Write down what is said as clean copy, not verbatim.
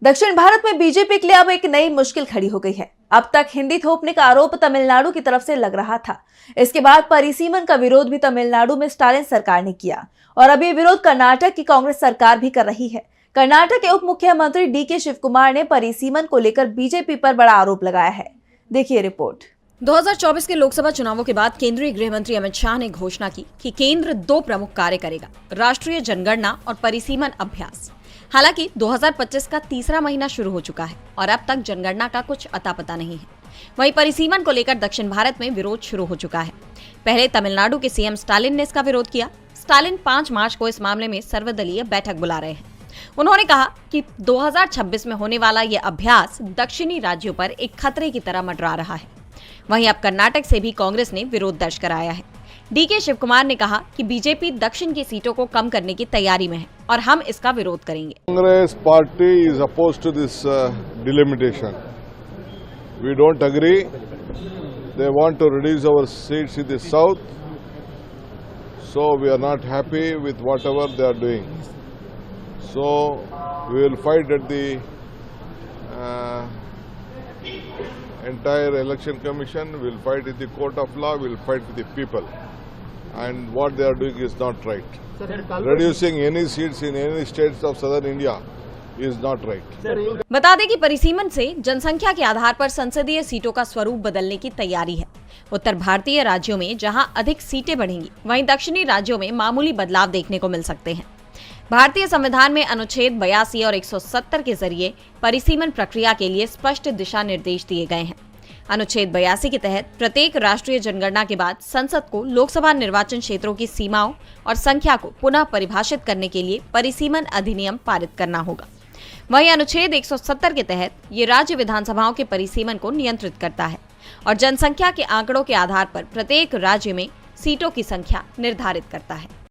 दक्षिण भारत में बीजेपी के लिए अब एक नई मुश्किल खड़ी हो गई है। अब तक हिंदी थोपने का आरोप तमिलनाडु की तरफ से लग रहा था। इसके बाद परिसीमन का विरोध भी तमिलनाडु में स्टालिन सरकार ने किया और अब ये विरोध कर्नाटक की कांग्रेस सरकार भी कर रही है। कर्नाटक के उप मुख्यमंत्री डीके शिवकुमार ने परिसीमन को लेकर बीजेपी पर बड़ा आरोप लगाया है। देखिए रिपोर्ट। 2024 के लोकसभा चुनावों के बाद केंद्रीय गृह मंत्री अमित शाह ने घोषणा की कि केंद्र दो प्रमुख कार्य करेगा, राष्ट्रीय जनगणना और परिसीमन अभ्यास। हालांकि 2025 का तीसरा महीना शुरू हो चुका है और अब तक जनगणना का कुछ अता पता नहीं है। वहीं परिसीमन को लेकर दक्षिण भारत में विरोध शुरू हो चुका है। पहले तमिलनाडु के सीएम स्टालिन ने इसका विरोध किया। स्टालिन 5 मार्च को इस मामले में सर्वदलीय बैठक बुला रहे हैं। उन्होंने कहा कि 2026 में होने वाला यह अभ्यास दक्षिणी राज्यों पर एक खतरे की तरह मंडरा रहा है। वहीं अब कर्नाटक से भी कांग्रेस ने विरोध दर्ज कराया है। डीके शिवकुमार ने कहा कि बीजेपी दक्षिण की सीटों को कम करने की तैयारी में है और हम इसका विरोध करेंगे। Congress party is opposed to this delimitation. We don't agree. They want to reduce our seats in the south, so we are not happy with whatever they are doing. So we will fight at the entire election commission, will fight with the court of law, will fight with the people, and what they are doing is not right. Reducing any seats in any states of southern India is not right. बता दें कि परिसीमन से जनसंख्या के आधार पर संसदीय सीटों का स्वरूप बदलने की तैयारी है। उत्तर भारतीय राज्यों में जहां अधिक सीटें बढ़ेंगी, वहीं दक्षिणी राज्यों में मामूली बदलाव देखने को मिल सकते हैं। भारतीय संविधान में अनुच्छेद 82 और 170 के जरिए परिसीमन प्रक्रिया के लिए स्पष्ट दिशा निर्देश दिए गए हैं। अनुच्छेद 82 के तहत प्रत्येक राष्ट्रीय जनगणना के बाद संसद को लोकसभा निर्वाचन क्षेत्रों की सीमाओं और संख्या को पुनः परिभाषित करने के लिए परिसीमन अधिनियम पारित करना होगा। वहीं अनुच्छेद 170 के तहत ये राज्य विधानसभाओं के परिसीमन को नियंत्रित करता है और जनसंख्या के आंकड़ों के आधार पर प्रत्येक राज्य में सीटों की संख्या निर्धारित करता है।